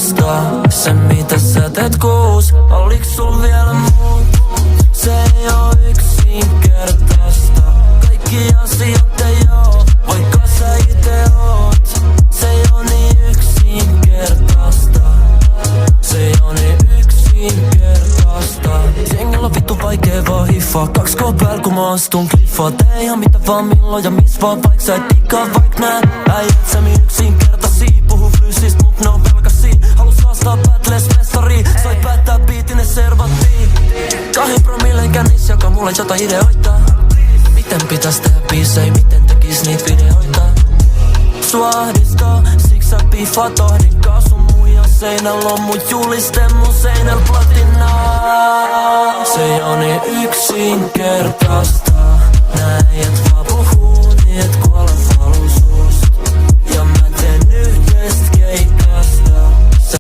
rakastaa. Se mitä sä teet kuus, oliks sul vielä muut? Se ei oo yksinkertaista. Kaikki asiat ei oo, vaikka sä ite oot. Se ei oo niin yksinkertaista. Se ei oo niin yksinkertaista. Jengillä on vittu vaikee vaan hiffaa. 2K pääl kun mä astun kliffaa. Tee ihan mitä vaan milloin ja miss vaan vaik sä et tikkaa vaik nää äijät sämi yksinkertaisia. Puhu flyysistä mut ne on pelkäsiä. Halus haastaa battles mestariin. Sait päättää biitin ja servattiin. 2 promilleen kännis joka mulle jotain ideoita. Miten pitäis tehdä biisei, miten tekis niit videoita. Sua ahdistaa, siksi sä biffaa tohdinkaa. Sun muija seinällä on mut juliste mun seinällä platinaa. Se ei oo niin yksinkertaista. Näijät